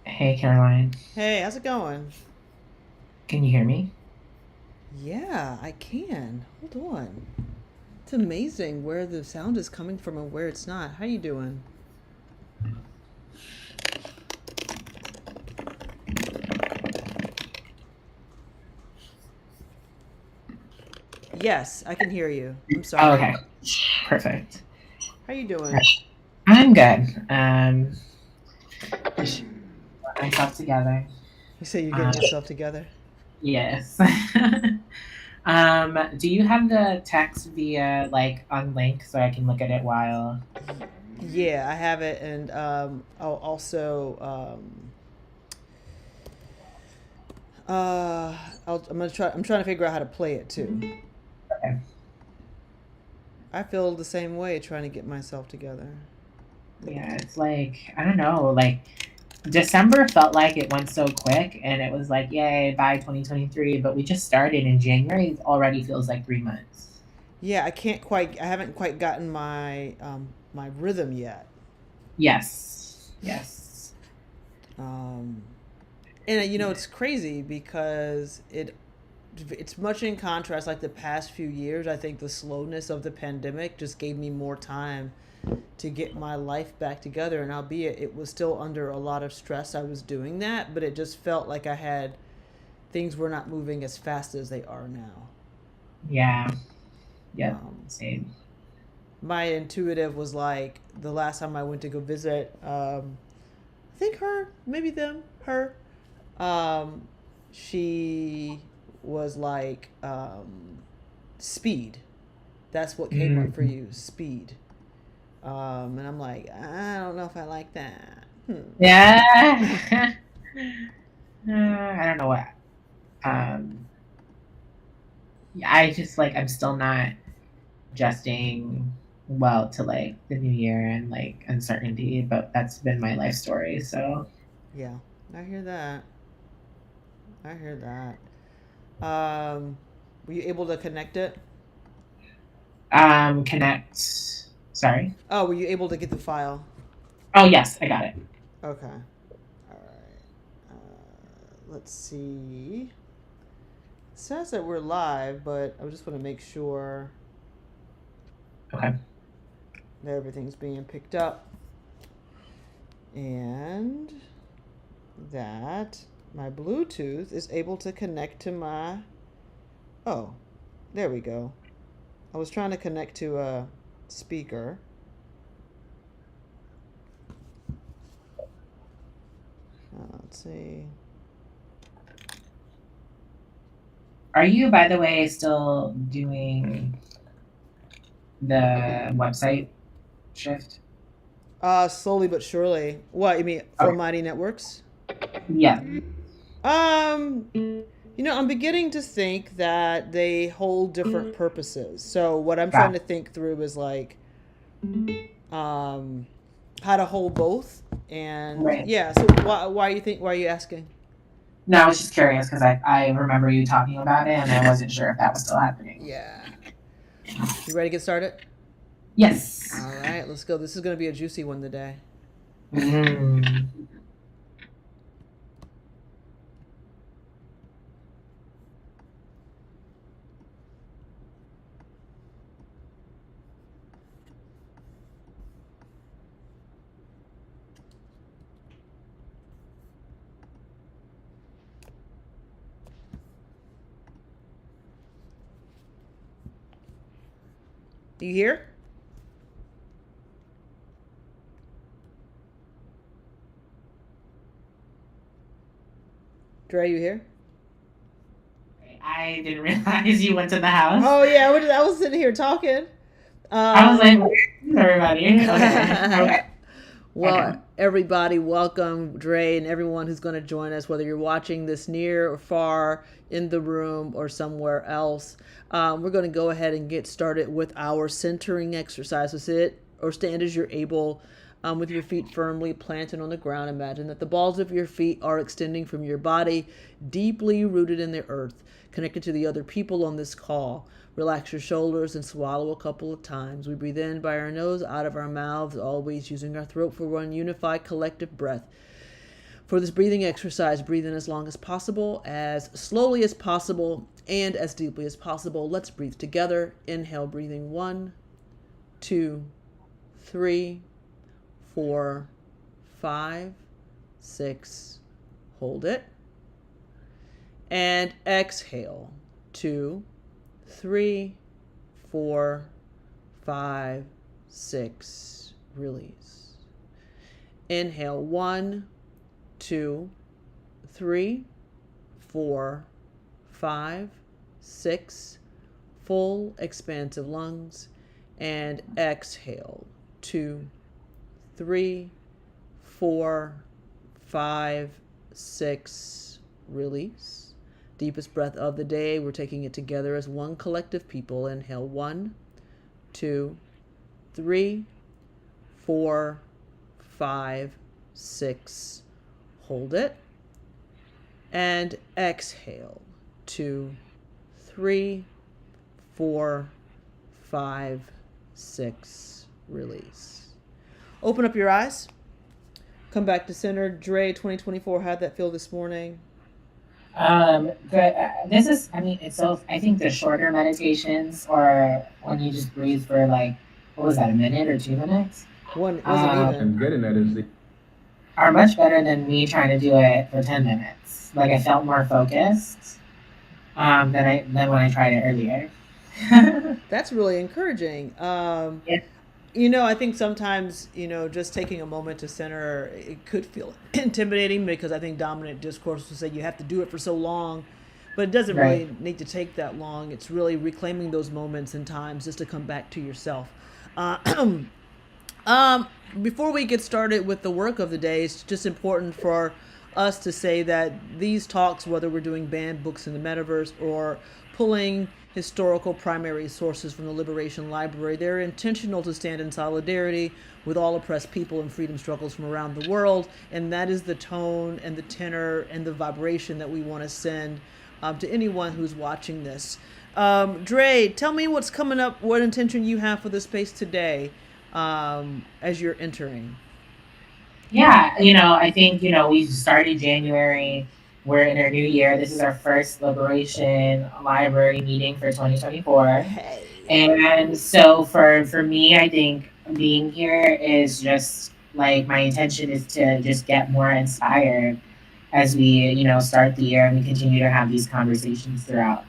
Hey, Caroline. Hey, how's it going? Can you hear me? Yeah, I can. Hold on. It's amazing where the sound is coming from and where it's not. How you doing? Yes, I can hear you. I'm Oh, sorry. okay. Perfect. How you doing? I'm good. Just got myself together. You say you're Um, getting yourself together? yes. Do you have the text via like on link so I can look at it while? Yeah, I have it, and I'll also uh, I'm gonna try. I'm trying to figure out how to play it too. Okay. I feel the same way trying to get myself together. Yeah, it's like I don't know. Like December felt like it went so quick, and it was like, yay, bye 2023. But we just started in January. It already feels like 3 months. Yeah, I can't quite. I haven't quite gotten my rhythm yet. Yes. Yes. Um, and it's crazy because it's much in contrast. Like the past few years, I think the slowness of the pandemic just gave me more time to get my life back together. And albeit it was still under a lot of stress, I was doing that, but it just felt like I had things were not moving as fast as they are now. Yeah. Yep. Um, Same. my intuitive was like the last time I went to go visit. I think her, maybe them, her. Um, she was like speed. That's what came up for Mm. you, speed. And I'm like, I don't know if I like that. Yeah. I don't know what. Um, yeah, I just like I'm still not adjusting well to like the new year and like uncertainty, but that's been my life story. So Yeah, I hear that. I hear that. Were you able to connect it? connect. Sorry. Oh, were you able to get the file? Oh yes, I got it. Okay. All right. Let's see. It says that we're live, but I just want to make sure Okay. that everything's being picked up and that my Bluetooth is able to connect to my. Oh, there we go. I was trying to connect to a speaker. Let's see. Are you, by the way, still doing the website shift? Slowly but surely. What you mean for Okay. Mighty Networks? Yeah. I'm beginning to think that they hold different purposes. So what I'm trying Got to think through is like, um, how to hold both. And right. yeah, so why you think? Why are you asking? No, I was just curious because I remember you talking about it and I wasn't sure if that was still happening. Yeah. You ready to get started? Yes. All right, let's go. This is going to be a juicy one today. Mm. You here? Dre, you here? I didn't realize you went to the house. Oh yeah, I was sitting here talking. I was like, Um, where's everybody? Okay. Okay. well, Okay. everybody, welcome Dre and everyone who's going to join us, whether you're watching this near or far in the room or somewhere else. We're going to go ahead and get started with our centering exercise. So sit or stand as you're able, with your feet firmly planted on the ground. Imagine that the balls of your feet are extending from your body, deeply rooted in the earth, connected to the other people on this call. Relax your shoulders and swallow a couple of times. We breathe in by our nose, out of our mouths, always using our throat for one unified collective breath. For this breathing exercise, breathe in as long as possible, as slowly as possible, and as deeply as possible. Let's breathe together. Inhale, breathing 1, 2, 3, 4, 5, 6. Hold it. And exhale. 2, 3, 4, 5, 6. Release. Inhale. 1, 2, 3, 4, 5, 6. Full expansive lungs. And exhale. 2, 3, 4, 5, 6. Release. Deepest breath of the day. We're taking it together as one collective people. Inhale. 1, 2, 3, 4, 5, 6. Hold it. And exhale. 2, 3, 4, 5, 6. Release. Open up your eyes. Come back to center. Dre, 2024, how'd that feel this morning? This is, I mean, it's so, I think the shorter meditations or when you just breathe for like, what was that, a minute or 2 minutes? One wasn't Um, even. I'm getting that is the are much better than me trying to do it for 10 minutes. Like I felt more focused, than when I tried it earlier. That's really encouraging. Yeah. I think sometimes, just taking a moment to center, it could feel intimidating because I think dominant discourse will say you have to do it for so long, but it doesn't Right. really need to take that long. It's really reclaiming those moments and times just to come back to yourself. Uh, Before we get started with the work of the day, it's just important for us to say that these talks, whether we're doing banned books in the metaverse or pulling historical primary sources from the Liberation Library, they're intentional to stand in solidarity with all oppressed people and freedom struggles from around the world. And that is the tone and the tenor and the vibration that we want to send to anyone who's watching this. Dre, tell me what's coming up, what intention you have for the space today, as you're entering. Yeah, I think, we started January. We're in our new year. This is our first Liberation Library meeting for 2024. Hey. And so for me, I think being here is just like my intention is to just get more inspired as we, start the year and we continue to have these conversations throughout.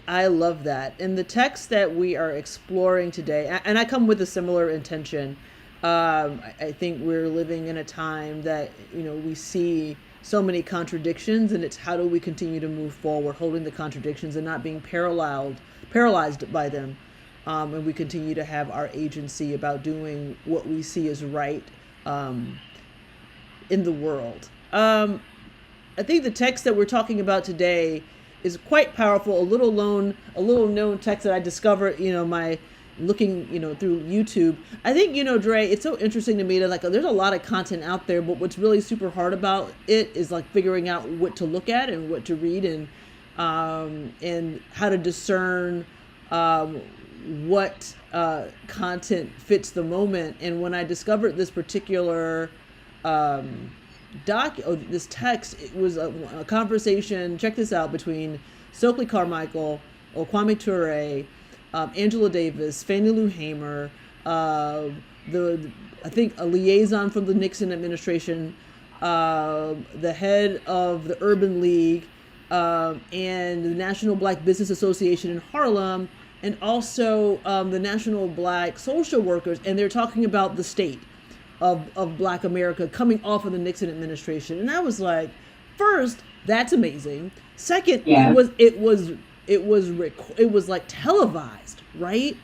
I love that. In the text that we are exploring today, and I come with a similar intention. I think we're living in a time that we see so many contradictions, and it's how do we continue to move forward, holding the contradictions and not being paralyzed by them, and we continue to have our agency about doing what we see as right, in the world. I think the text that we're talking about today is quite powerful. A little known text that I discovered, my looking, through YouTube. I think, Dre, it's so interesting to me that there's a lot of content out there, but what's really super hard about it is like figuring out what to look at and what to read and how to discern what content fits the moment. And when I discovered this particular this text, it was a conversation, check this out, between Stokely Carmichael or Kwame Ture, Angela Davis, Fannie Lou Hamer, I think a liaison from the Nixon administration, the head of the Urban League, and the National Black Business Association in Harlem, and also the National Black Social Workers, and they're talking about the state of Black America coming off of the Nixon administration. And I was like, first, that's amazing. Second, Yeah. it was like televised, right?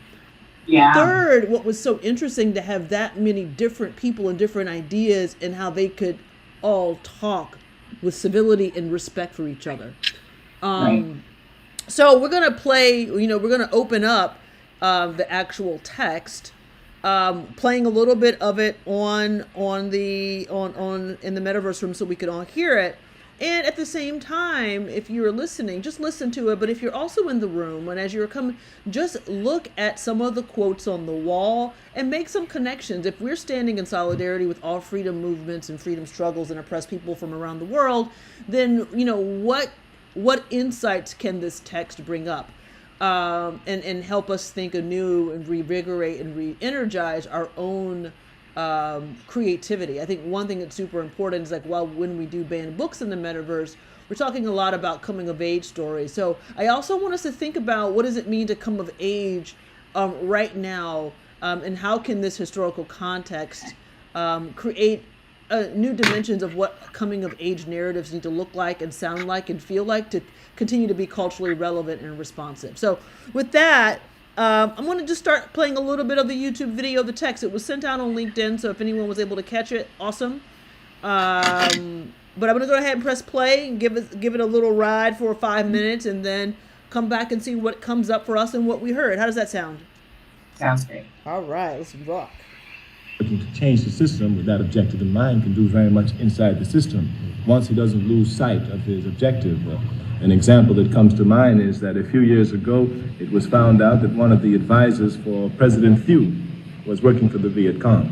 Yeah. Third, what was so interesting to have that many different people and different ideas and how they could all talk with civility and respect for each other. Right. So we're gonna play. We're gonna open up the actual text, playing a little bit of it on in the metaverse room so we can all hear it. And at the same time, if you're listening, just listen to it. But if you're also in the room and as you're coming, just look at some of the quotes on the wall and make some connections. If we're standing in solidarity with all freedom movements and freedom struggles and oppressed people from around the world, then, what insights can this text bring up? And help us think anew and revigorate and re-energize our own creativity. I think one thing that's super important is when we do ban books in the metaverse, we're talking a lot about coming of age stories. So I also want us to think about what does it mean to come of age right now, and how can this historical context create new dimensions of what coming of age narratives need to look like and sound like and feel like to continue to be culturally relevant and responsive. So with that, I'm going to just start playing a little bit of the YouTube video of the text. It was sent out on LinkedIn, so if anyone was able to catch it, awesome. But I'm going to go ahead and press play and give it a little ride for 5 minutes and then come back and see what comes up for us and what we heard. How does that sound? Sounds great. All right, let's rock. Looking to change the system with that objective in mind can do very much inside the system once he doesn't lose sight of his objective. An example that comes to mind is that a few years ago, it was found out that one of the advisors for President Thieu was working for the Viet Cong.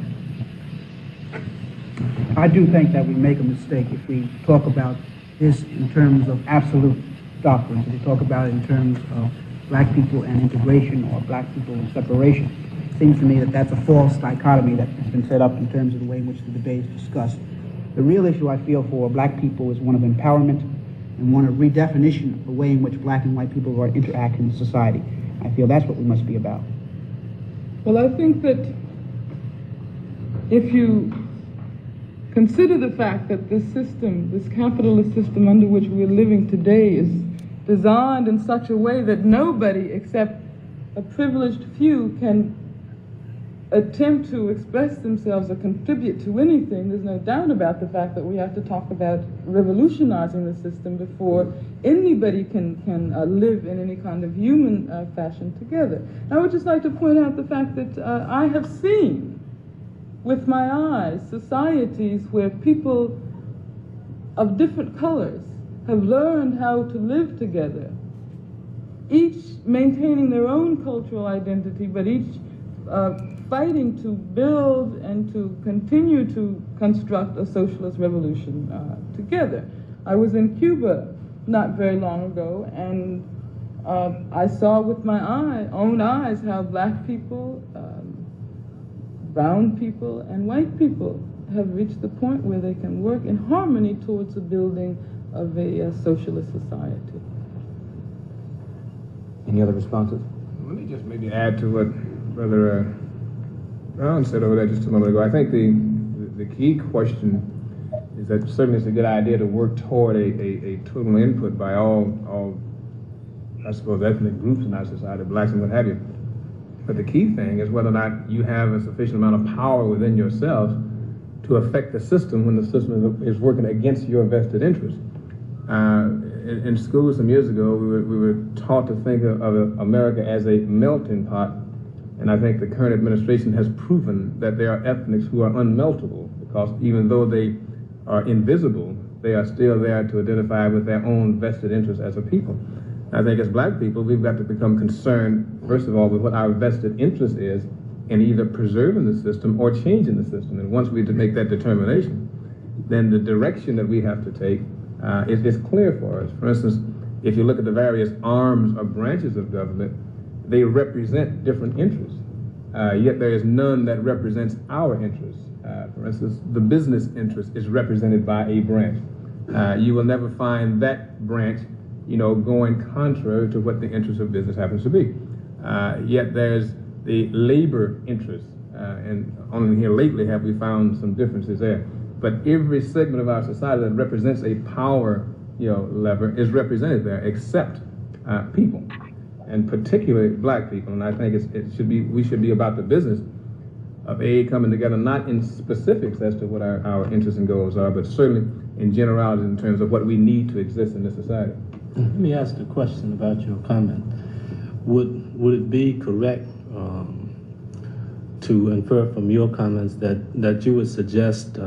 I do think that we make a mistake if we talk about this in terms of absolute doctrines, if we talk about it in terms of black people and integration or black people and separation. It seems to me that that's a false dichotomy that has been set up in terms of the way in which the debate is discussed. The real issue I feel for black people is one of empowerment and one of redefinition of the way in which black and white people are interacting in society. I feel that's what we must be about. Well, I think that if you consider the fact that this system, this capitalist system under which we're living today is designed in such a way that nobody except a privileged few can attempt to express themselves or contribute to anything, there's no doubt about the fact that we have to talk about revolutionizing the system before anybody can live in any kind of human fashion together. I would just like to point out the fact that I have seen with my eyes societies where people of different colors have learned how to live together, each maintaining their own cultural identity, but each fighting to build and to continue to construct a socialist revolution together. I was in Cuba not very long ago, and I saw with my own eyes how black people, brown people, and white people have reached the point where they can work in harmony towards the building of a socialist society. Any other responses? Let me just maybe add to what Brother Brown said over there just a moment ago. I think the key question is that certainly it's a good idea to work toward a total input by all I suppose, ethnic groups in our society, blacks and what have you. But the key thing is whether or not you have a sufficient amount of power within yourself to affect the system when the system is working against your vested interest. In school some years ago, we were taught to think of America as a melting pot, and I think the current administration has proven that there are ethnics who are unmeltable, because even though they are invisible, they are still there to identify with their own vested interests as a people. I think as black people, we've got to become concerned, first of all, with what our vested interest is in either preserving the system or changing the system. And once we make that determination, then the direction that we have to take is clear for us. For instance, if you look at the various arms or branches of government, they represent different interests, yet there is none that represents our interests. For instance, the business interest is represented by a branch. You will never find that branch, going contrary to what the interest of business happens to be. Yet there's the labor interest, and only here lately have we found some differences there. But every segment of our society that represents a power, lever is represented there, except people, and particularly black people. And I think we should be about the business of coming together, not in specifics as to what our interests and goals are, but certainly in generalities in terms of what we need to exist in this society. Let me ask a question about your comment. Would it be correct to infer from your comments that you would suggest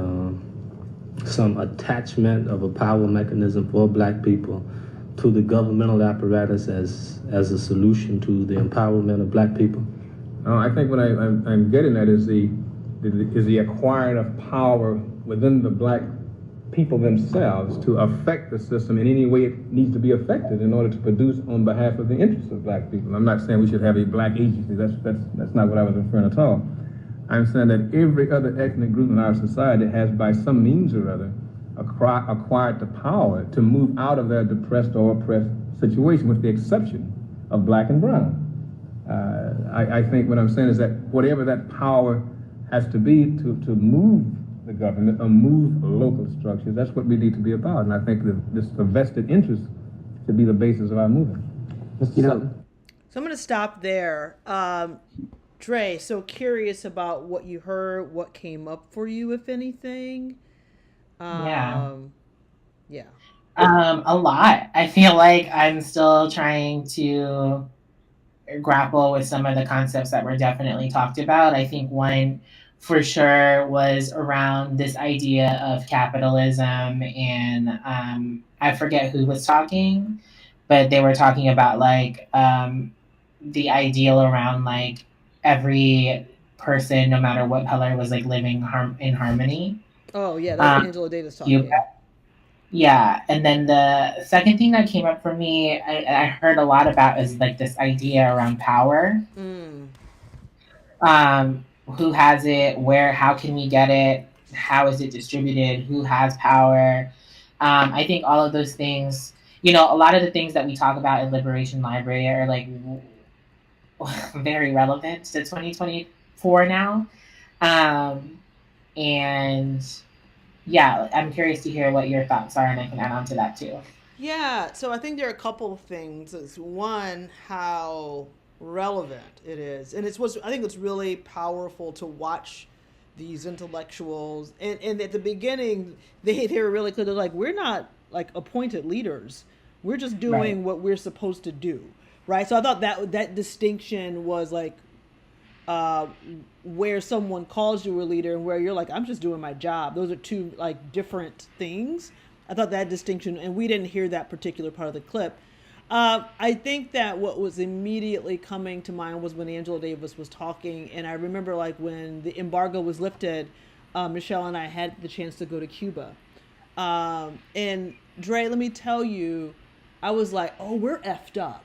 some attachment of a power mechanism for black people to the governmental apparatus as a solution to the empowerment of black people? No, I think what I'm getting at is the acquiring of power within the black people themselves to affect the system in any way it needs to be affected in order to produce on behalf of the interests of black people. I'm not saying we should have a black agency. That's not what I was referring at all. I'm saying that every other ethnic group in our society has, by some means or other, acquired the power to move out of their depressed or oppressed situation, with the exception of black and brown. I think what I'm saying is that whatever that power has to be to move the government or move local structures, that's what we need to be about. And I think that this vested interest should be the basis of our movement. So I'm going to stop there. Dre, so curious about what you heard, what came up for you, if anything. Yeah. Yeah. A lot. I feel like I'm still trying to grapple with some of the concepts that were definitely talked about. I think one for sure was around this idea of capitalism, and I forget who was talking, but they were talking about like the ideal around like every person, no matter what color, was like living in harmony. Oh yeah, that's Angela Davis talking. Yeah, and then the second thing that came up for me, I heard a lot about, is like this idea around power. Who has it? Where? How can we get it? How is it distributed? Who has power? I think all of those things, a lot of the things that we talk about in Liberation Library are like very relevant to 2024 now. And yeah, I'm curious to hear what your thoughts are, and I can add on to that too. Yeah, so I think there are a couple of things. It's one, how relevant it is, and I think it's really powerful to watch these intellectuals. And at the beginning, they were really clear. They're like, we're not like appointed leaders. We're just doing what we're supposed to do, right? So I thought that distinction was like where someone calls you a leader and where you're like, I'm just doing my job. Those are two like different things. I thought that distinction, and we didn't hear that particular part of the clip. I think that what was immediately coming to mind was when Angela Davis was talking, and I remember like when the embargo was lifted, Michelle and I had the chance to go to Cuba. And Dre, let me tell you, I was like, oh, we're effed up.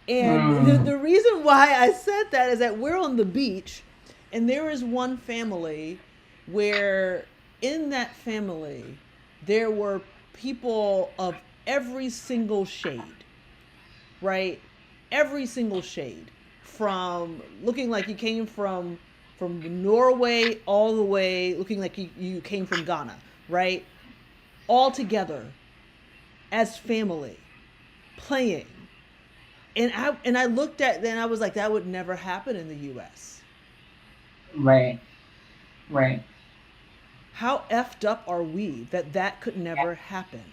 And the reason why I said that is that we're on the beach, and there is one family where in that family there were people of every single shade, right? Every single shade, from looking like you came from Norway all the way looking like you came from Ghana, right? All together as family playing. And I looked at then I was like, that would never happen in the US. Right. How effed up are we that could never happen?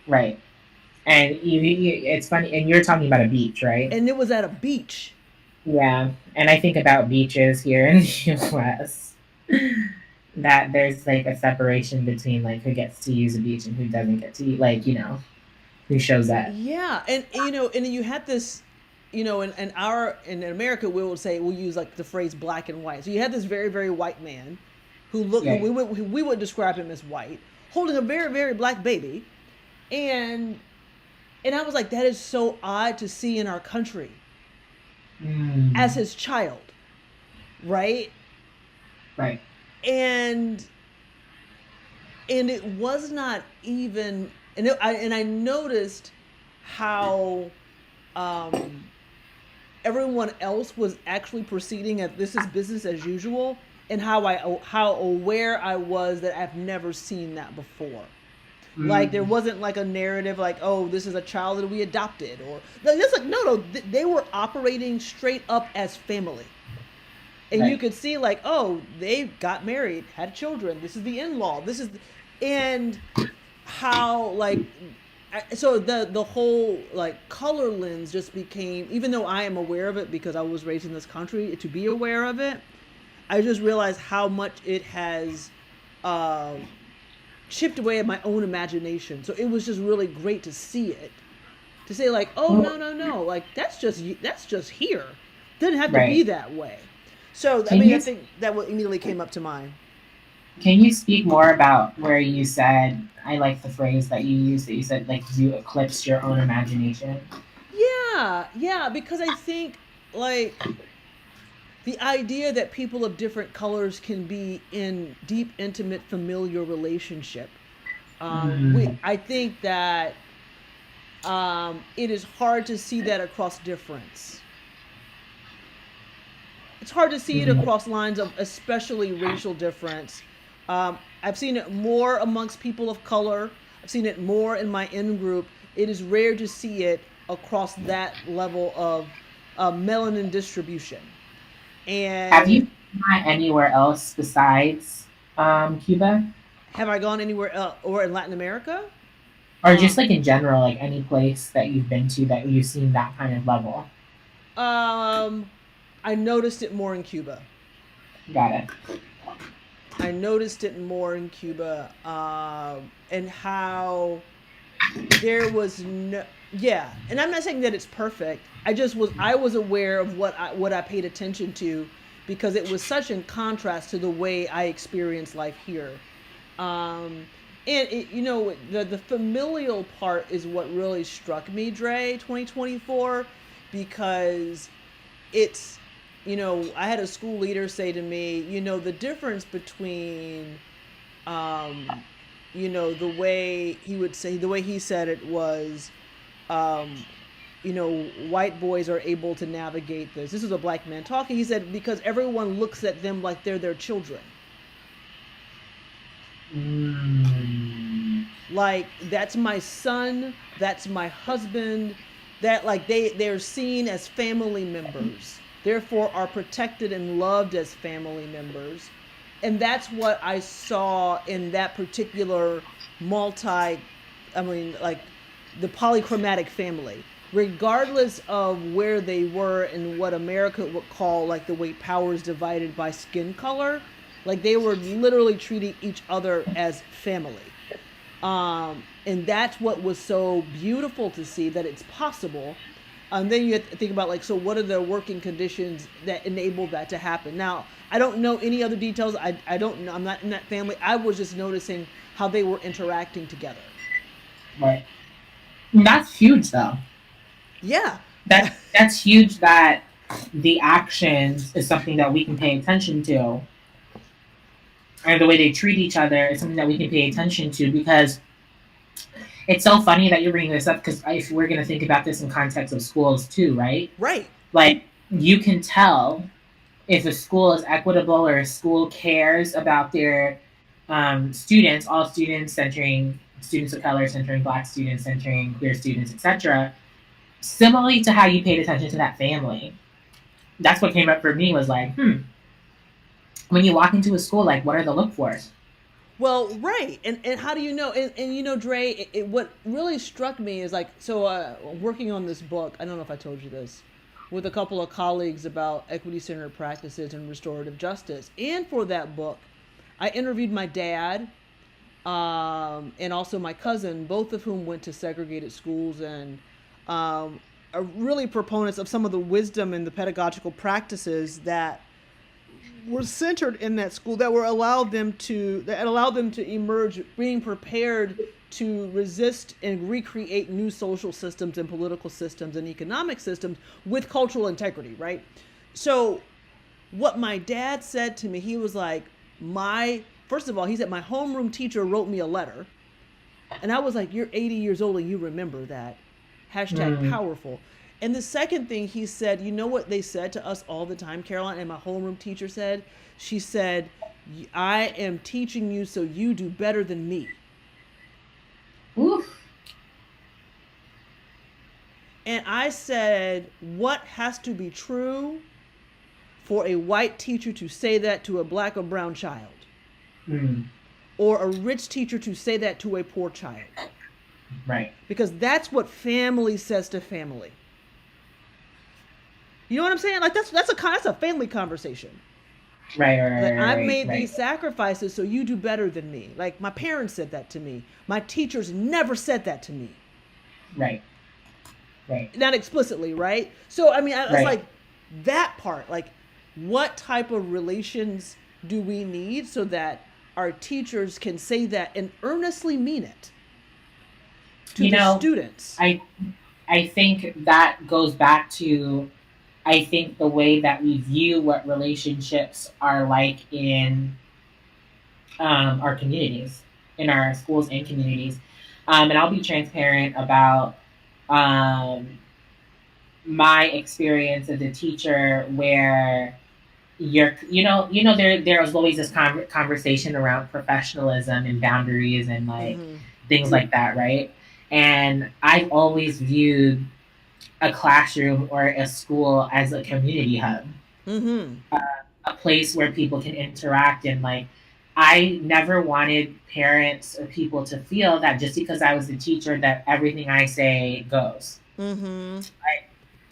Right. And it's funny, and you're talking about a beach, right? And it was at a beach. Yeah, and I think about beaches here in the US, that there's like a separation between like who gets to use a beach and who doesn't get to, like, who shows that. Yeah, and and you had this, in America we'll use like the phrase black and white. So you had this very, very white man who we would describe him as white, holding a very, very black baby, and I was like, that is so odd to see in our country as his child, right? Right. And it was not even, and I noticed how everyone else was actually proceeding as this is business as usual, and how aware I was that I've never seen that before. Like there wasn't like a narrative like, oh, this is a child that we adopted, or it's like no, they were operating straight up as family. And Right. you could see like, oh, they got married, had children, this is the in-law, this is and how like so the whole like color lens just became, even though I am aware of it because I was raised in this country to be aware of it, I just realized how much it has chipped away at my own imagination. So it was just really great to see it, to say like, oh no, like that's just here. Doesn't have to be Right. that way. So I Can mean, you I think that what immediately came up to mind. can you speak more about where you said, I like the phrase that you used, that you said like you eclipsed your own imagination? Yeah, because I think like the idea that people of different colors can be in deep, intimate, familiar relationship. I think that it is hard to see that across difference. It's hard to see it across lines of especially racial difference. I've seen it more amongst people of color. I've seen it more in my in group. It is rare to see it across that level of melanin distribution. Have And you gone anywhere else besides Cuba? have I gone anywhere else or in Latin America? Or just like in general, like any place that you've been to that you've seen that kind of level? Um, I noticed it more in Cuba. Got it. I noticed it more in Cuba, and how there was no, yeah. And I'm not saying that it's perfect. I was aware of what I paid attention to, because it was such in contrast to the way I experienced life here. Um, and it, the familial part is what really struck me, Dre, 2024, because it's, I had a school leader say to me, the difference between, the way he would say, the way he said it was, um, white boys are able to navigate this. This is a black man talking. He said, because everyone looks at them like they're their children. Like, that's my son, that's my husband, that like they're seen as family members, therefore are protected and loved as family members. And that's what I saw in that particular like the polychromatic family, regardless of where they were and what America would call like the way power is divided by skin color. Like they were literally treating each other as family. And that's what was so beautiful to see, that it's possible. And then you have to think about like, so what are the working conditions that enable that to happen? Now, I don't know any other details. I don't know. I'm not in that family. I was just noticing how they were interacting together. Right. That's huge, though. Yeah. That's huge that the actions is something that we can pay attention to. And the way they treat each other is something that we can pay attention to, because it's so funny that you're bringing this up, because if we're going to think about this in context of schools too, right? Right. Like, you can tell if a school is equitable or a school cares about their students, all students, centering students of color, centering Black students, centering queer students, etc. Similarly to how you paid attention to that family. That's what came up for me, was like, when you walk into a school, like, what are the look fors? Well, right. And how do you know? And Dre, what really struck me is like, so working on this book, I don't know if I told you this, with a couple of colleagues about equity-centered practices and restorative justice. And for that book, I interviewed my dad and also my cousin, both of whom went to segregated schools and are really proponents of some of the wisdom and the pedagogical practices that were centered in that school, that allowed them to emerge, being prepared to resist and recreate new social systems and political systems and economic systems with cultural integrity, right? So what my dad said to me, he was like, first of all, he said, my homeroom teacher wrote me a letter. And I was like, you're 80 years old and you remember that. # powerful. And the second thing he said, you know what they said to us all the time, Caroline, and my homeroom teacher said? She said, I am teaching you so you do better than me. Oof. And I said, what has to be true for a white teacher to say that to a black or brown child? Mm. Or a rich teacher to say that to a poor child? Right. Because that's what family says to family. You know what I'm saying? Like that's a family conversation. Right. Like I've Right. made Right. these sacrifices so you do better than me. Like my parents said that to me. My teachers never said that to me. Right. Right. Not explicitly, right? So I mean, I was Right. like that part. Like, what type of relations do we need so that our teachers can say that and earnestly mean it to the students? I think that goes back to, I think, the way that we view what relationships are like in our communities, in our schools and communities. And I'll be transparent about um, my experience as a teacher, where there was always this conversation around professionalism and boundaries and like Mm-hmm. things like that, right? And I've always viewed a classroom or a school as a community hub, Mm-hmm. a place where people can interact. And like, I never wanted parents or people to feel that just because I was the teacher that everything I say goes. Mm-hmm.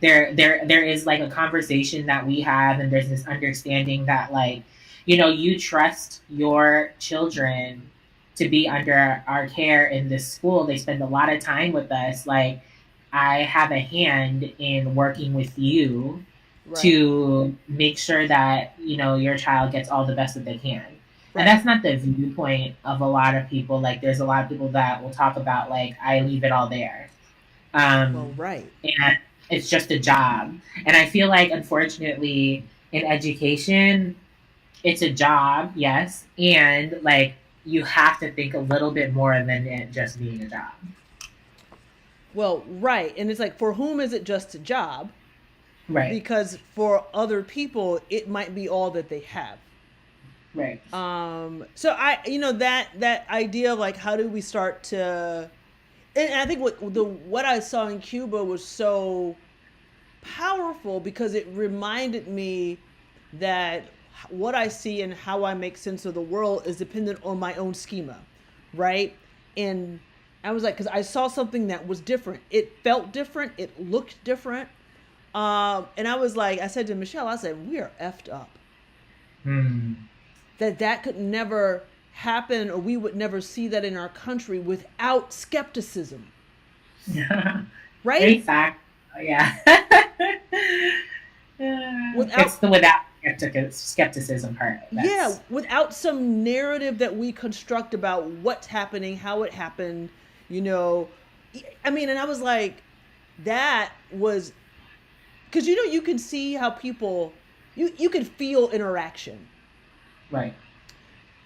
There is like a conversation that we have, and there's this understanding that like, you trust your children to be under our care in this school. They spend a lot of time with us. Like, I have a hand in working with you Right. to make sure that your child gets all the best that they can. Right. And that's not the viewpoint of a lot of people. Like, there's a lot of people that will talk about like, I leave it all there. Well, right. And it's just a job. And I feel like, unfortunately, in education, it's a job, yes, and like, you have to think a little bit more than it just being a job. Well, right. And it's like, for whom is it just a job? Right. Because for other people, it might be all that they have. Right. So that idea of like, how do we start to, and I think what I saw in Cuba was so powerful because it reminded me that what I see and how I make sense of the world is dependent on my own schema, right? And I was like, because I saw something that was different. It felt different. It looked different. And I was like, I said to Michelle, I said, we are effed up. That could never happen, or we would never see that in our country without skepticism. Right? Exactly. Yeah. It's the without skepticism part. Yeah, without some narrative that we construct about what's happening, how it happened, I mean, and I was like, that was, because you can see how people, you can feel interaction. Right.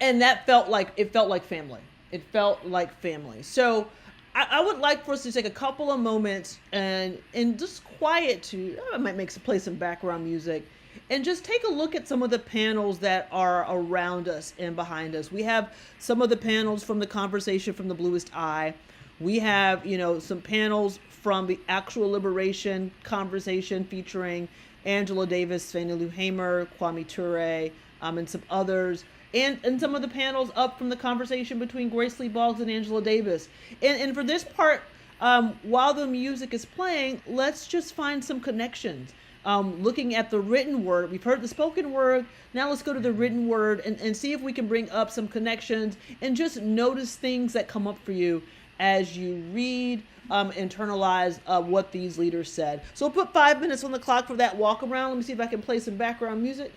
And that felt like family. It felt like family. So I would like for us to take a couple of moments and just quiet I might play some background music and just take a look at some of the panels that are around us and behind us. We have some of the panels from the conversation from the Bluest Eye. We have, some panels from the actual liberation conversation featuring Angela Davis, Fannie Lou Hamer, Kwame Ture, and some others. And some of the panels up from the conversation between Grace Lee Boggs and Angela Davis. And for this part, while the music is playing, let's just find some connections. Looking at the written word, we've heard the spoken word. Now let's go to the written word and see if we can bring up some connections and just notice things that come up for you as you read, internalize what these leaders said. So we'll put 5 minutes on the clock for that walk around. Let me see if I can play some background music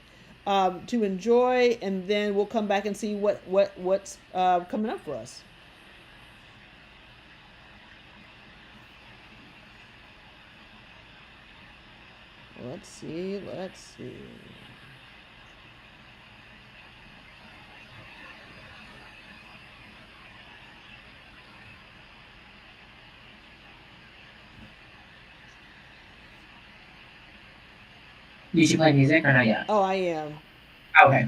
to enjoy, and then we'll come back and see what's coming up for us. Let's see. Did you play music or not yet? Oh, I am. Okay.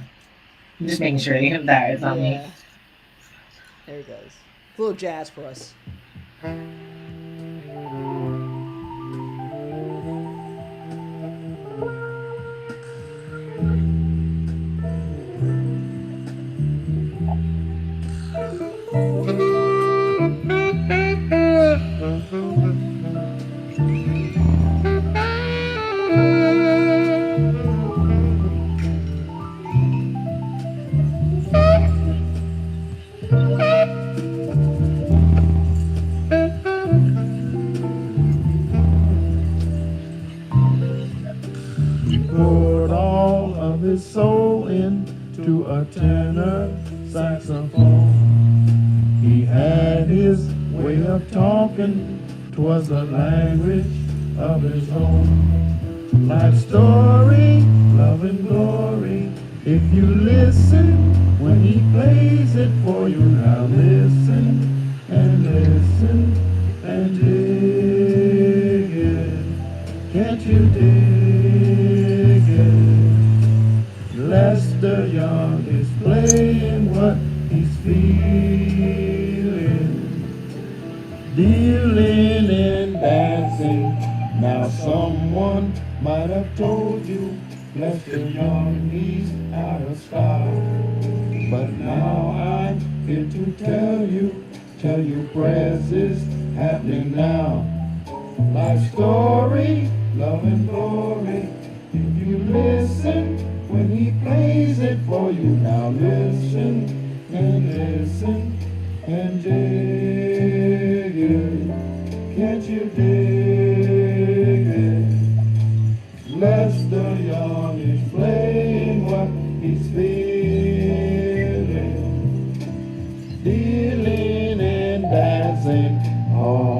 I'm just making sure that it's on me. Yeah. There it goes. It's a little jazz for us. He poured all of his soul into a tenor saxophone. He had his way of talking, 'twas a language of his own. Life story, love and glory. If you listen when he plays it for you, now listen and listen and dig it. Can't you dig it? Lester Young is playing what he's feeling, dealing in dancing. Now someone might have told you Lester Young, he's out of style. But now I'm here to tell you prayers is happening now. Life story, love and glory. If you listen when he plays it for you, now listen and dig it. Can't you dig it? Lester Young is playing what he's feeling, dealing and dancing. Oh.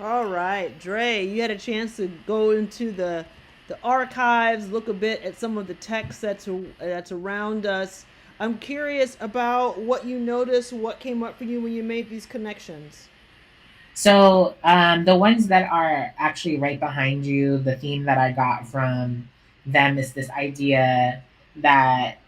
All right, Dre, you had a chance to go into the archives, look a bit at some of the text that's around us. I'm curious about what you noticed, what came up for you when you made these connections. So the ones that are actually right behind you, the theme that I got from them is this idea that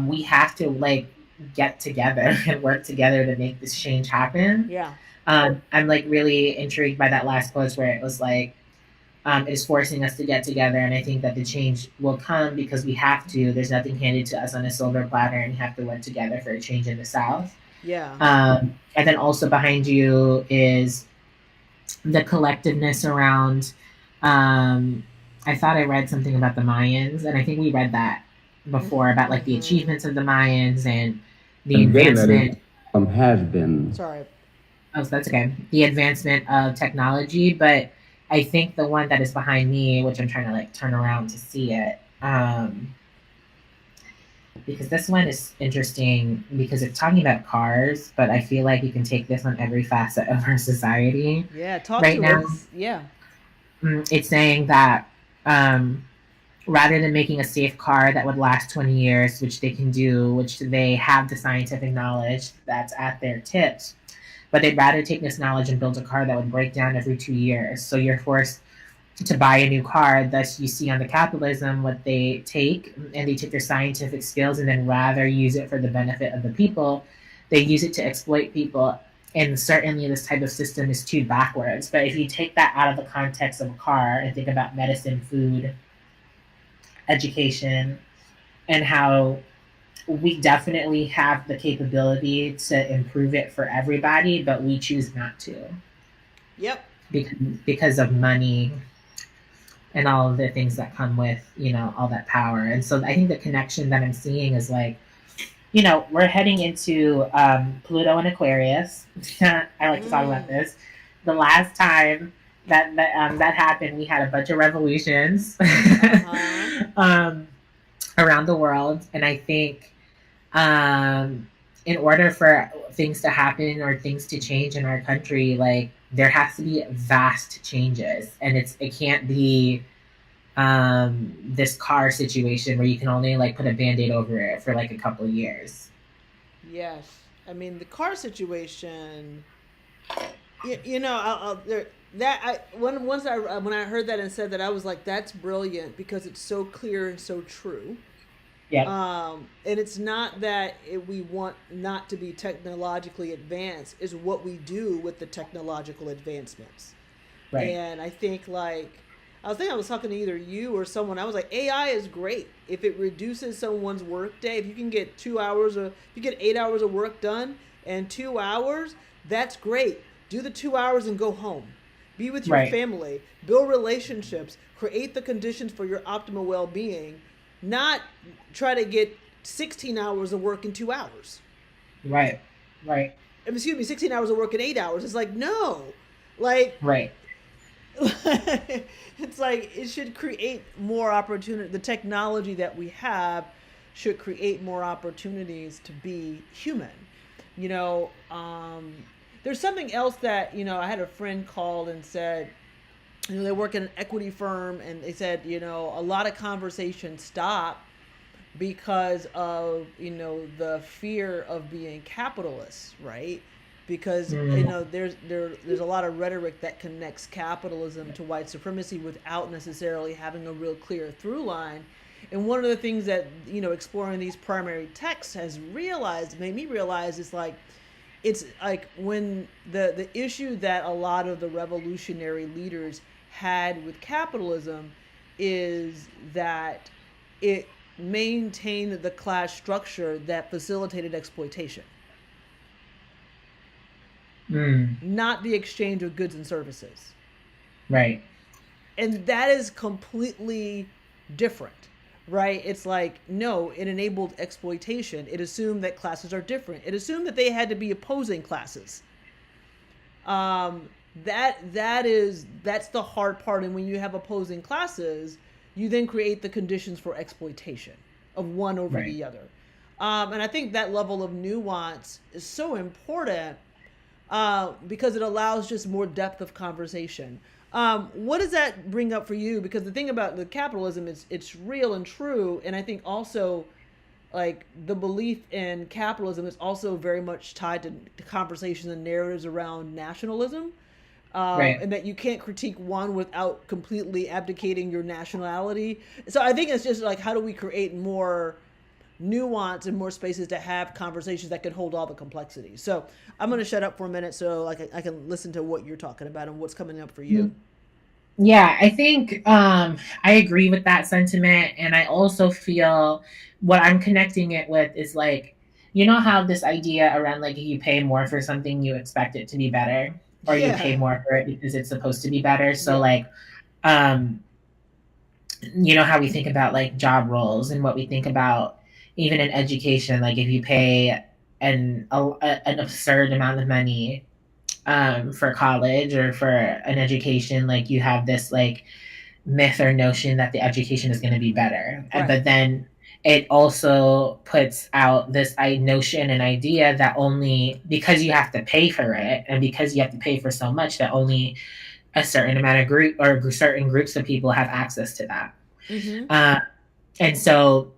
we have to like get together and work together to make this change happen. Yeah. I'm like really intrigued by that last post where it was like, it is forcing us to get together. And I think that the change will come because we have to. There's nothing handed to us on a silver platter, and we have to work together for a change in the South. Yeah. And then also behind you is the collectiveness around. Um, I thought I read something about the Mayans, and I think we read that before about like the achievements of the Mayans and the advancement. Has been. Sorry. Oh, so that's okay. The advancement of technology, but I think the one that is behind me, which I'm trying to like turn around to see it, because this one is interesting because it's talking about cars, but I feel like you can take this on every facet of our society. Yeah, talk right to now. us. Yeah. It's saying that rather than making a safe car that would last 20 years, which they can do, which they have the scientific knowledge that's at their tips, but they'd rather take this knowledge and build a car that would break down every 2 years. So you're forced to buy a new car. Thus, you see on the capitalism what they take, and they take their scientific skills and then rather use it for the benefit of the people. They use it to exploit people. And certainly this type of system is too backwards. But if you take that out of the context of a car and think about medicine, food, education, and how we definitely have the capability to improve it for everybody, but we choose not to. Yep. Because of money and all of the things that come with, all that power. And so I think the connection that I'm seeing is like, we're heading into Pluto and Aquarius. I like to talk about this. The last time that happened, we had a bunch of revolutions around the world. And I think in order for things to happen or things to change in our country, like there has to be vast changes, and it can't be this car situation where you can only like put a Band-Aid over it for like a couple of years. Yes. I mean, the car situation, when I heard that and said that, I was like, that's brilliant because it's so clear and so true. Yeah. And it's not that we want not to be technologically advanced, is what we do with the technological advancements. Right. And I think I was talking to either you or someone. I was like, AI is great if it reduces someone's work day. If you can get 8 hours of work done in 2 hours, that's great. Do the 2 hours and go home. Be with your family. Build relationships. Create the conditions for your optimal well-being. Not try to get 16 hours of work in 2 hours. Right. 16 hours of work in 8 hours. It's like, no. Like, right. It's like it should create more opportunity. The technology that we have should create more opportunities to be human. There's something else that, I had a friend called and said, they work in an equity firm, and they said, a lot of conversations stop because of, the fear of being capitalists, right? Because there's a lot of rhetoric that connects capitalism to white supremacy without necessarily having a real clear through line. And one of the things that exploring these primary texts made me realize is like, it's like when the issue that a lot of the revolutionary leaders had with capitalism is that it maintained the class structure that facilitated exploitation. Not the exchange of goods and services. Right. And that is completely different, right? It's like, no, it enabled exploitation. It assumed that classes are different. It assumed that they had to be opposing classes. That's the hard part. And when you have opposing classes, you then create the conditions for exploitation of one over the other. And I think that level of nuance is so important. Because it allows just more depth of conversation. What does that bring up for you? Because the thing about the capitalism is it's real and true. And I think also like the belief in capitalism is also very much tied to conversations and narratives around nationalism. And that you can't critique one without completely abdicating your nationality. So I think it's just like, how do we create more nuance and more spaces to have conversations that can hold all the complexities. So I'm going to shut up for a minute so I can listen to what you're talking about and what's coming up for you. Yeah, I think I agree with that sentiment, and I also feel what I'm connecting it with is like, you know how this idea around like if you pay more for something, you expect it to be better, or you pay Yeah. more for it because it's supposed to be better. So Yeah. like, um, you know how we think about like job roles and what we think about even in education, like if you pay an absurd amount of money for college or for an education, like you have this like myth or notion that the education is going to be better. Right. But then it also puts out this notion and idea that only because you have to pay for it and because you have to pay for so much that only a certain amount of group or certain groups of people have access to that. Mm-hmm. Uh, and so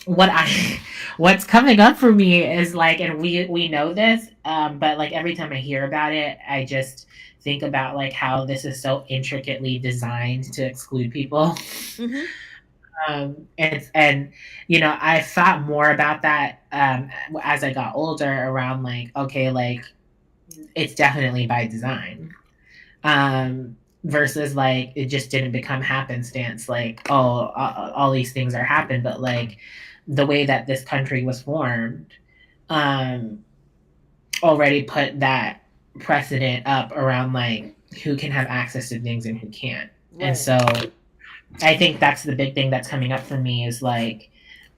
what I what's coming up for me is like, and we know this, but like every time I hear about it, I just think about like how this is so intricately designed to exclude people. Mm-hmm. And you know, I thought more about that as I got older around like, okay, like it's definitely by design. Versus like it just didn't become happenstance, like, oh, all these things are happened, but like the way that this country was formed um already put that precedent up around like who can have access to things and who can't. And Right. so I think that's the big thing that's coming up for me is like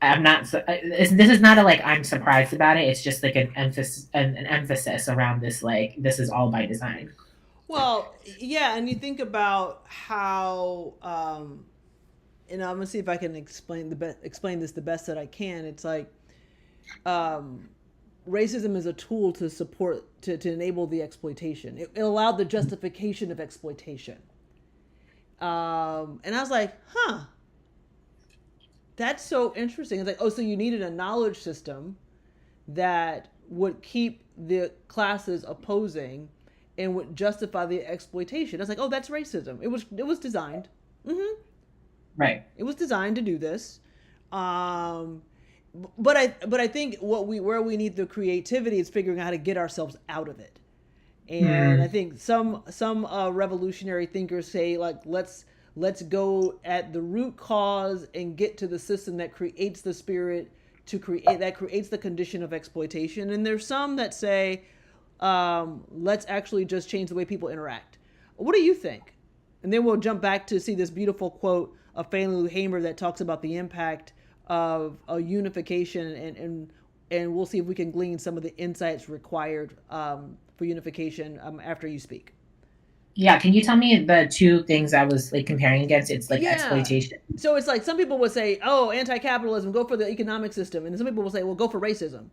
I'm not. This is not a like I'm surprised about it. It's just like an emphasis around this. Like this is all by design. Well, yeah, and you think about how, and I'm gonna see if I can explain this the best that I can. It's like, um, racism is a tool to support to enable the exploitation. It allowed the justification of exploitation. And I was like, huh, that's so interesting. It's like, oh, so you needed a knowledge system that would keep the classes opposing and would justify the exploitation. I was like, oh, that's racism. It was designed. Mm-hmm. Right. It was designed to do this. Um, but I think where we need the creativity is figuring out how to get ourselves out of it. And I Mm, think some revolutionary thinkers say like let's go at the root cause and get to the system that creates the spirit to create that creates the condition of exploitation. And there's some that say let's actually just change the way people interact. What do you think? And then we'll jump back to see this beautiful quote of Fannie Lou Hamer that talks about the impact of a unification, and we'll see if we can glean some of the insights required for unification after you speak. yeah. Can you tell me the two things I was like comparing against? It's like Yeah. exploitation. So it's like some people would say, "Oh, anti-capitalism, go for the economic system," and some people will say, "Well, go for racism,"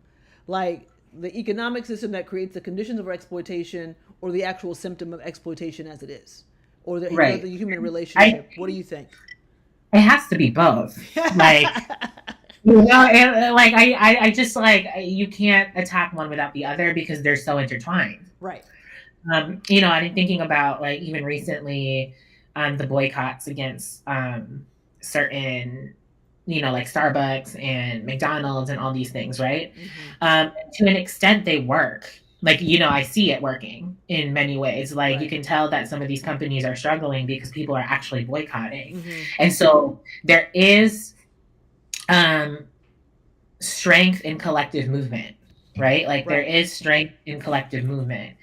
like the economic system that creates the conditions of exploitation, or the actual symptom of exploitation as it is, or the Right. human I relationship. What do you think? It has to be both. Like you know, like I just like you can't attack one without the other because they're so intertwined. Right. You know, I'm thinking about like even recently, the boycotts against certain, you know, like Starbucks and McDonald's and all these things, right? Mm-hmm. To an extent, they work. Like, you know, I see it working in many ways. Like, you Right. can tell that some of these companies are struggling because people are actually boycotting. Mm-hmm. And so there is um, strength in collective movement, right? Like, there Right. is strength in collective movement.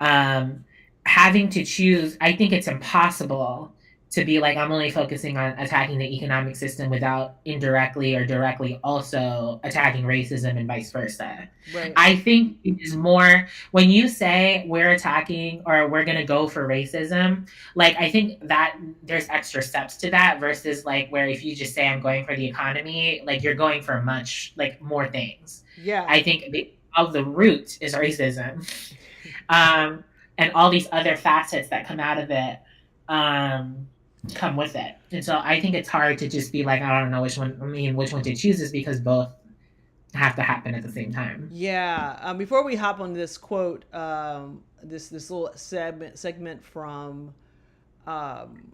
um, Having to choose, I think it's impossible to be like, I'm only focusing on attacking the economic system without indirectly or directly also attacking racism and vice versa. Right. I think it is more when you say we're attacking or we're going to go for racism, like, I think that there's extra steps to that versus like where if you just say I'm going for the economy, like you're going for much like more things. Yeah. I think of the root is racism. um, and all these other facets that come out of it um, come with it. And so I think it's hard to just be like, I don't know which one. I mean, which one to choose is because both have to happen at the same time. Yeah. Before we hop on this quote, this little segment from um,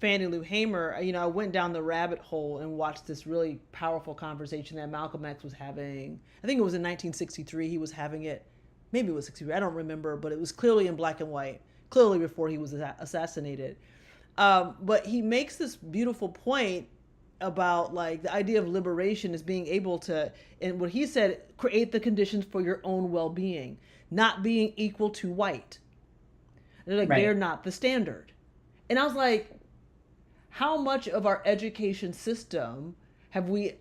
Fannie Lou Hamer, I went down the rabbit hole and watched this really powerful conversation that Malcolm X was having. I think it was in 1963. He was having it. Maybe it was 63. I don't remember, but it was clearly in black and white. clearly before he was assassinated. But he makes this beautiful point about like the idea of liberation is being able to, and what he said, create the conditions for your own well-being, not being equal to white. They're like, they're not the standard. And I was like, how much of our education system have we,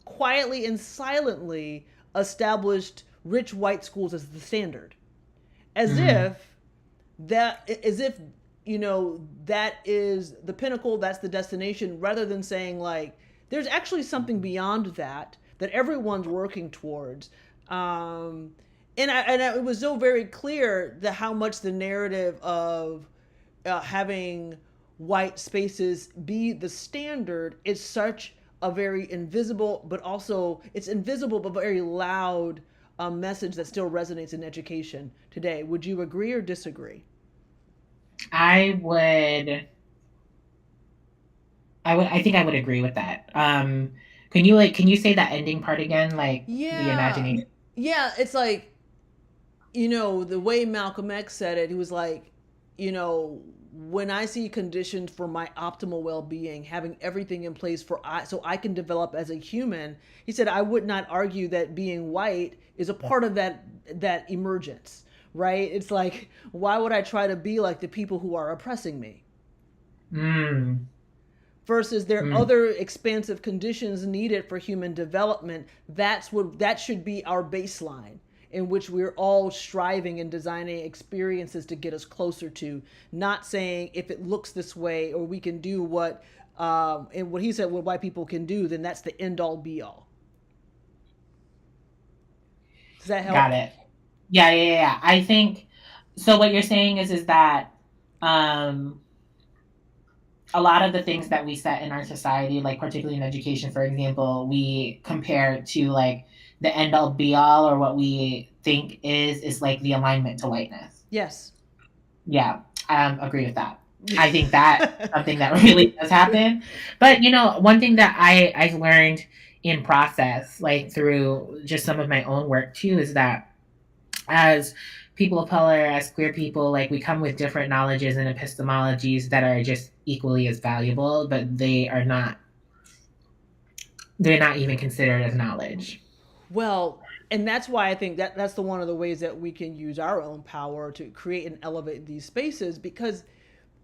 quietly and silently established rich white schools as the standard? As if that is the pinnacle, that's the destination, rather than saying like, there's actually something beyond that everyone's working towards. And it was so very clear that how much the narrative of having white spaces be the standard is such a very invisible, but also it's invisible but very loud message that still resonates in education today. Would you agree or disagree? I think I would agree with that. Can you say that ending part again? Like the imagination. Yeah, it's like, the way Malcolm X said it, he was like, when I see conditions for my optimal well-being, having everything in place so I can develop as a human, he said, I would not argue that being white is a part of that emergence, right? It's like, why would I try to be like the people who are oppressing me? Versus there are other expansive conditions needed for human development. That should be our baseline, in which we're all striving and designing experiences to get us closer to, not saying if it looks this way or we can do what, and what he said, what white people can do, then that's the end all be all. Does that help? Got it. Yeah. I think, so what you're saying is that, a lot of the things that we set in our society, like particularly in education, for example, we compare to like the end all be all, or what we think is like the alignment to whiteness. Yes. Yeah, agree with that. I think that's something that really does happen. But one thing that I've learned in process, like through just some of my own work too, is that as people of color, as queer people, like we come with different knowledges and epistemologies that are just equally as valuable, but they're not even considered as knowledge. Well, and that's why I think that's one of the ways that we can use our own power to create and elevate these spaces. Because,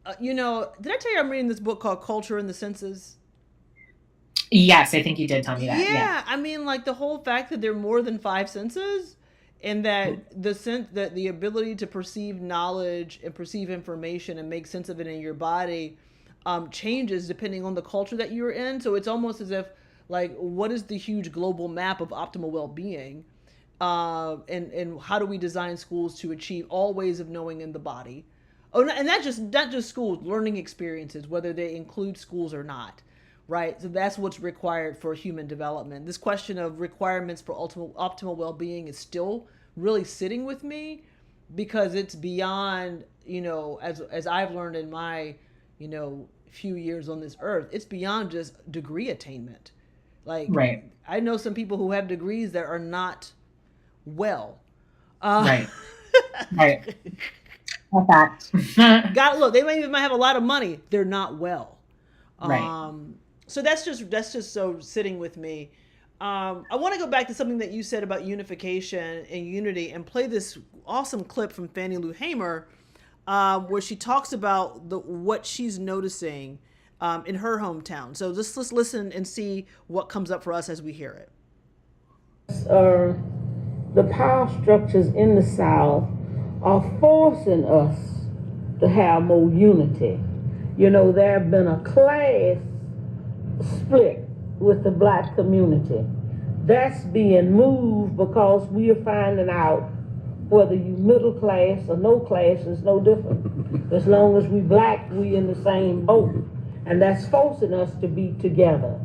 did I tell you I'm reading this book called Culture and the Senses? Yes, I think you did tell me that. Yeah. I mean, like the whole fact that there are more than 5 senses, and that the ability to perceive knowledge and perceive information and make sense of it in your body changes depending on the culture that you're in. So it's almost as if, like, what is the huge global map of optimal well-being? And how do we design schools to achieve all ways of knowing in the body? Oh, and not just schools, learning experiences, whether they include schools or not, right? So that's what's required for human development. This question of requirements for optimal well-being is still really sitting with me, because it's beyond, as I've learned in my, few years on this earth, it's beyond just degree attainment. Like, right. I know some people who have degrees that are not well. Right. Right. Fact. Look, they might have a lot of money. They're not well. Right. So that's just so sitting with me. I want to go back to something that you said about unification and unity, and play this awesome clip from Fannie Lou Hamer, where she talks about what she's noticing in her hometown. So let's listen and see what comes up for us as we hear it. The power structures in the South are forcing us to have more unity. There have been a class split with the black community. That's being moved because we are finding out whether you middle class or no class is no different. As long as we black, we in the same boat. And that's forcing us to be together.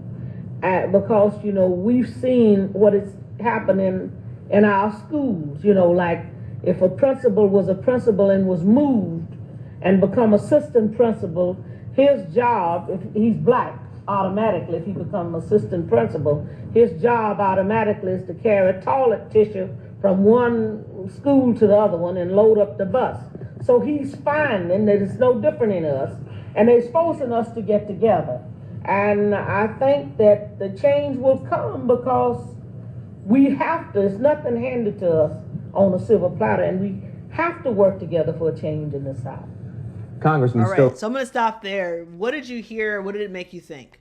Because, we've seen what is happening in our schools. Like if a principal was a principal and was moved and become assistant principal, his job, if he's black, automatically, if he becomes assistant principal, his job automatically is to carry toilet tissue from one school to the other one and load up the bus. So he's finding that it's no different in us, and he's forcing us to get together. And I think that the change will come because we have to, it's nothing handed to us on a silver platter, and we have to work together for a change in the South. Congressman All right, so I'm going to stop there. What did you hear? What did it make you think?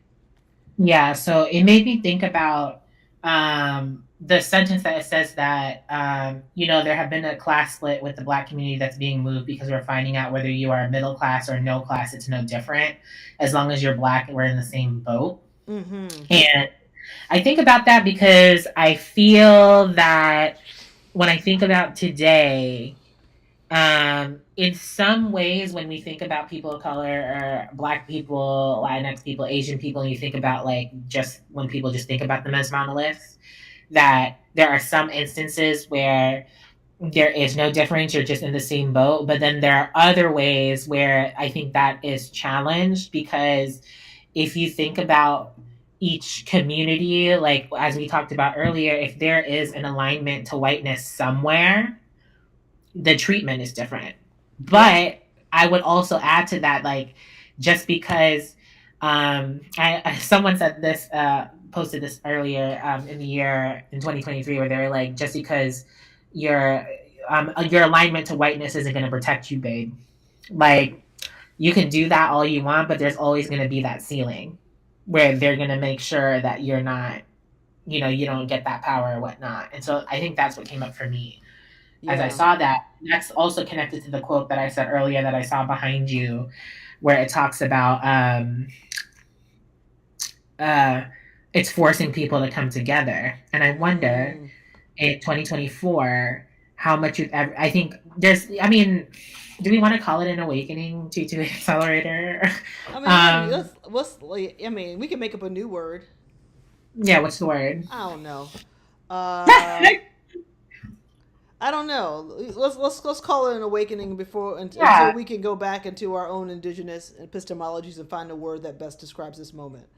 Yeah, so it made me think about the sentence that it says that, there have been a class split with the Black community that's being moved because we're finding out whether you are middle class or no class, it's no different. As long as you're Black, we're in the same boat. Mm-hmm. And I think about that because I feel that when I think about today, in some ways, when we think about people of color or Black people, Latinx people, Asian people, and you think about like just when people just think about them as monoliths, that there are some instances where there is no difference, you're just in the same boat. But then there are other ways where I think that is challenged because if you think about each community, like as we talked about earlier, if there is an alignment to whiteness somewhere, the treatment is different. But I would also add to that, like, just because someone said this, posted this earlier in the year in 2023, where they were like, just because your alignment to whiteness isn't going to protect you, babe. Like, you can do that all you want, but there's always going to be that ceiling where they're going to make sure that you're not, you don't get that power or whatnot. And so I think that's what came up for me as I saw that. That's also connected to the quote that I said earlier that I saw behind you, where it talks about it's forcing people to come together. And I wonder in 2024 how much you've ever, I think do we want to call it an awakening to accelerator? We can make up a new word. Yeah, what's the word? I don't know. I don't know. Let's call it an awakening until we can go back into our own indigenous epistemologies and find a word that best describes this moment.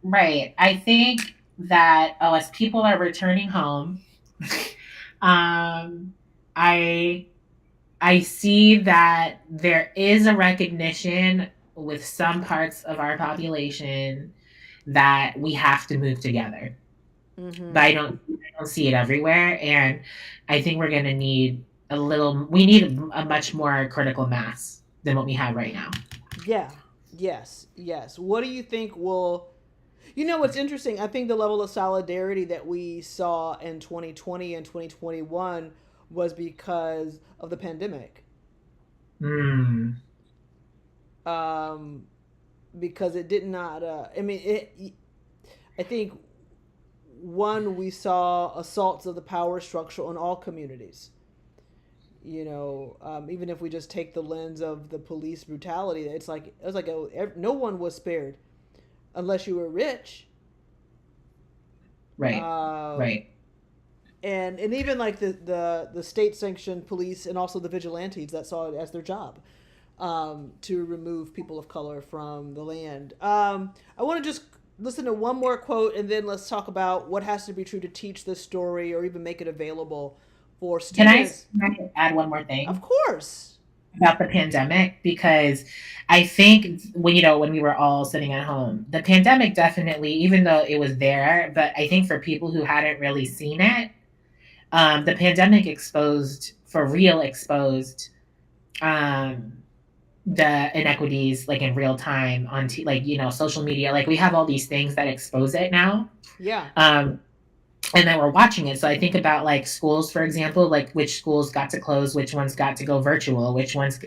Right. I think that as people are returning home, I see that there is a recognition with some parts of our population that we have to move together. Mm-hmm. But I don't see it everywhere, and I think we're going to need we need a much more critical mass than what we have right now. Yeah. Yes. What do you think will, what's interesting, I think the level of solidarity that we saw in 2020 and 2021 was because of the pandemic. Because it did not, I think we saw assaults of the power structure on all communities. Even if we just take the lens of the police brutality, it was like no one was spared unless you were rich. Right. Right. And even like the state sanctioned police and also the vigilantes that saw it as their job to remove people of color from the land. I want to just listen to one more quote, and then let's talk about what has to be true to teach this story or even make it available for students. Can I add one more thing? Of course. About the pandemic, because I think when we were all sitting at home, the pandemic definitely, even though it was there, but I think for people who hadn't really seen it, the pandemic exposed the inequities like in real time on social media. Like we have all these things that expose it now. Yeah. And then we're watching it. So I think about like schools, for example, like which schools got to close, which ones got to go virtual, which ones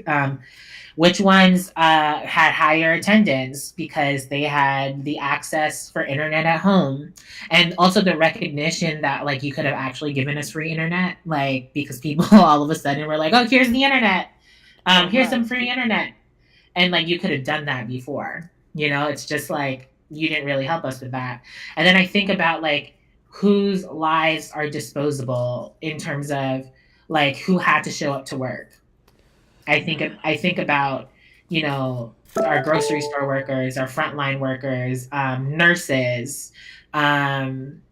had higher attendance because they had the access for internet at home, and also the recognition that like you could have actually given us free internet, like because people all of a sudden were like, oh, here's the internet. Here's some free internet. And like, you could have done that before, it's just like, you didn't really help us with that. And then I think about like whose lives are disposable in terms of like who had to show up to work. I think about, our grocery store workers, our frontline workers, nurses,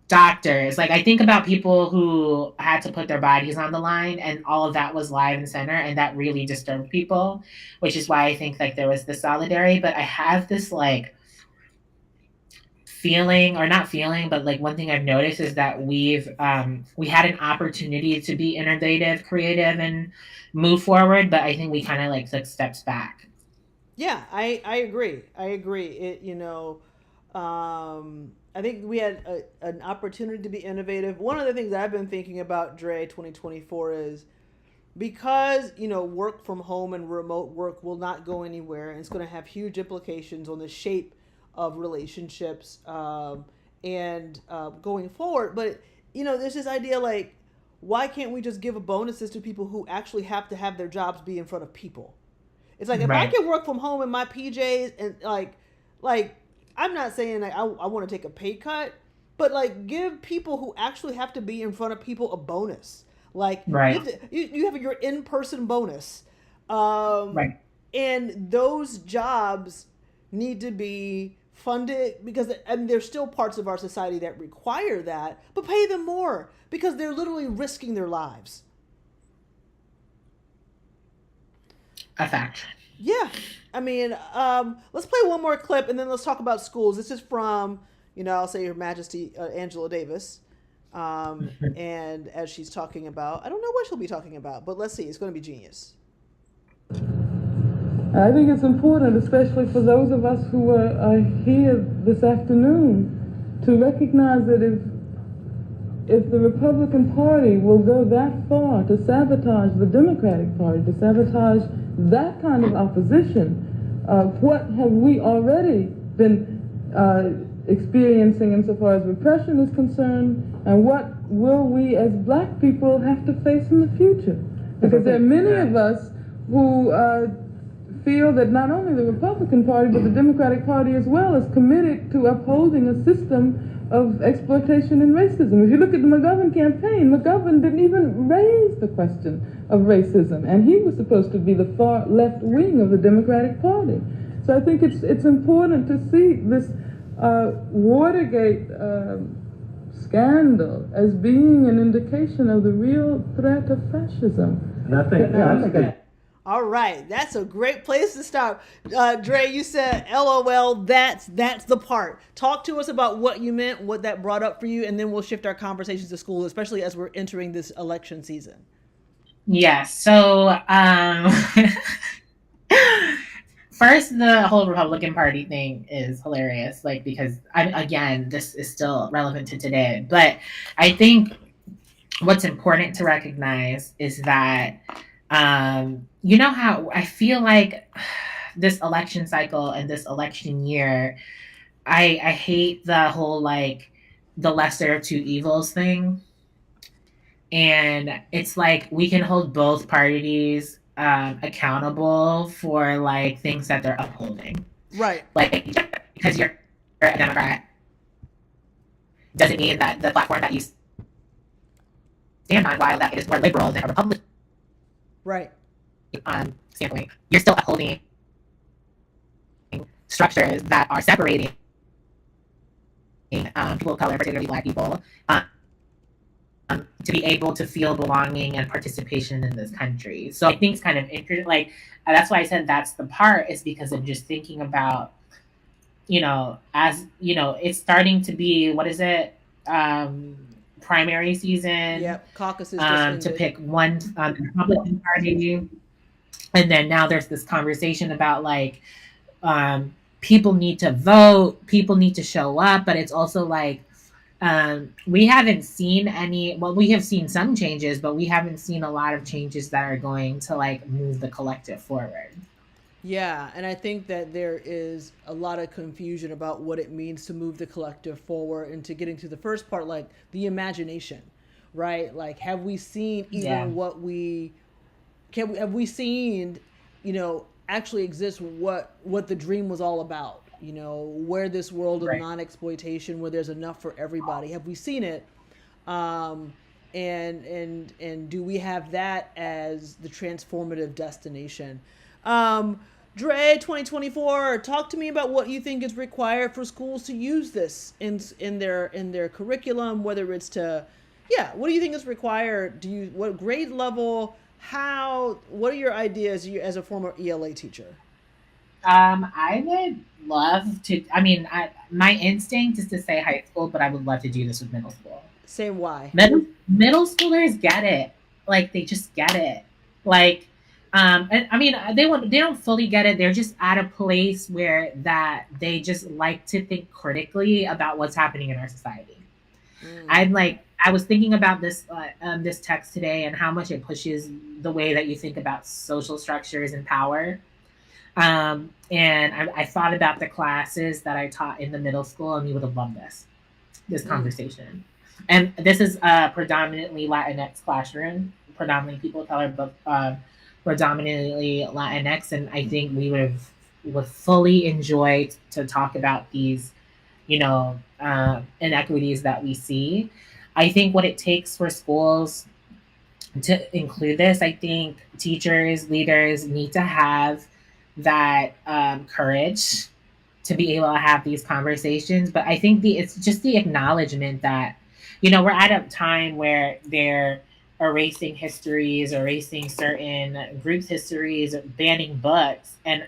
doctors. Like I think about people who had to put their bodies on the line and all of that was live and center and that really disturbed people, which is why I think like there was this solidarity. But I have this like feeling or not feeling, but like one thing I've noticed is that we had an opportunity to be innovative, creative and move forward, but I think we kind of like took steps back. Yeah, I agree. I agree. I think we had an opportunity to be innovative. One of the things I've been thinking about, Dre, 2024 is because, work from home and remote work will not go anywhere, and it's going to have huge implications on the shape of relationships and going forward. But, there's this idea like, why can't we just give bonuses to people who actually have to have their jobs be in front of people? It's like if I Right. can work from home in my PJs and like I'm not saying like I want to take a pay cut, but like give people who actually have to be in front of people a bonus. Like Right. you have your in-person bonus, um, Right. and those jobs need to be funded because there's still parts of our society that require that, but pay them more because they're literally risking their lives. A fact. Yeah. I mean, let's play one more clip and then let's talk about schools. This is from, I'll say Her Majesty Angela Davis. And as she's talking about, I don't know what she'll be talking about, but let's see. It's going to be genius. I think it's important, especially for those of us who are here this afternoon, to recognize that if the Republican Party will go that far to sabotage the Democratic Party, to sabotage that kind of opposition, what have we already been experiencing insofar as repression is concerned, and what will we as black people have to face in the future? Because there are many of us who feel that not only the Republican Party, but the Democratic Party as well is committed to upholding a system of exploitation and racism. If you look at the McGovern campaign, McGovern didn't even raise the question of racism, and he was supposed to be the far left wing of the Democratic Party. So I think it's important to see this Watergate scandal as being an indication of the real threat of fascism. And I think, All right, that's a great place to stop. Dre, you said, LOL, that's the part. Talk to us about what you meant, what that brought up for you, and then we'll shift our conversations to school, especially as we're entering this election season. Yes. So, first, the whole Republican Party thing is hilarious, like, because, again, this is still relevant to today. But I think what's important to recognize is that you know how I feel like this election cycle and this election year, I hate the whole like the lesser of two evils thing. And it's like we can hold both parties accountable for like things that they're upholding. Right. Like because you're a Democrat doesn't mean that the platform that you stand on, while that is more liberal than a Republican Right. standpoint, you're still upholding structures that are separating people of color, particularly Black people, to be able to feel belonging and participation in this country. So I think it's kind of interesting. Like that's why I said that's the part, is because I'm just thinking about, as it's starting to be, what is it? Primary season. Yep, caucuses to pick one Republican Party, and then now there's this conversation about like people need to vote, people need to show up, but it's also like we haven't seen any. Well, we have seen some changes, but we haven't seen a lot of changes that are going to like move the collective forward. Yeah, and I think that there is a lot of confusion about what it means to move the collective forward, and to getting to the first part, like the imagination, right? Like, have we seen even what have we seen, actually exist what the dream was all about? Where this world of non-exploitation, where there's enough for everybody. Have we seen it? And do we have that as the transformative destination? Dre 2024, talk to me about what you think is required for schools to use this in their curriculum, whether it's to, yeah, what do you think is required? What grade level, how, what are your ideas as a former ELA teacher? I would love to. I mean, my instinct is to say high school, but I would love to do this with middle school. Say why. Middle schoolers get it. Like they just get it. Like, and I mean, they don't fully get it. They're just at a place where that they just like to think critically about what's happening in our society. I was thinking about this text today and how much it pushes the way that you think about social structures and power. And I thought about the classes that I taught in the middle school, and we would have loved this conversation. And this is a predominantly Latinx classroom, predominantly people of color, but predominantly Latinx. And I think we would fully enjoy to talk about these, inequities that we see. I think what it takes for schools to include this, I think teachers, leaders need to have that courage to be able to have these conversations. But I think it's just the acknowledgement that, we're at a time where they're erasing histories, erasing certain groups' histories, banning books. And,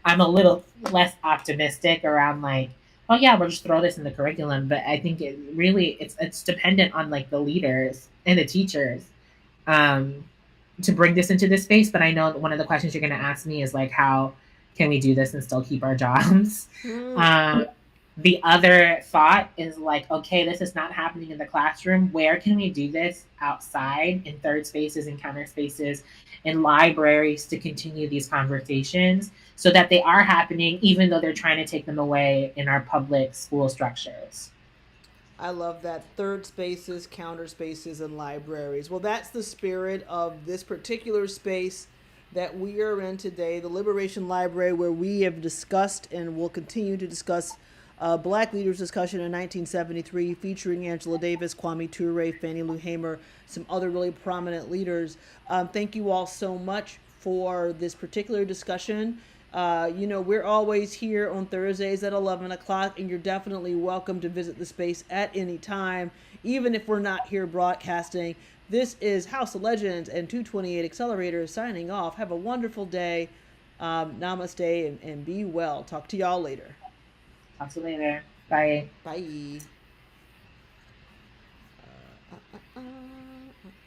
I'm a little less optimistic around like, oh yeah, we'll just throw this in the curriculum. But I think it's dependent on like the leaders and the teachers um, to bring this into this space. But I know one of the questions you're going to ask me is like, how can we do this and still keep our jobs? The other thought is like, okay, this is not happening in the classroom. Where can we do this outside in third spaces and counter spaces, in libraries to continue these conversations so that they are happening, even though they're trying to take them away in our public school structures? I love that. Third spaces, counter spaces, and libraries. Well, that's the spirit of this particular space that we are in today, the Liberation Library, where we have discussed and will continue to discuss Black Leaders Discussion in 1973, featuring Angela Davis, Kwame Ture, Fannie Lou Hamer, some other really prominent leaders. Thank you all so much for this particular discussion. We're always here on Thursdays at 11 o'clock, and you're definitely welcome to visit the space at any time, even if we're not here broadcasting. This is House of Legends and 228 Accelerator signing off. Have a wonderful day. Namaste and be well. Talk to y'all later. Talk to you later. Bye. Bye.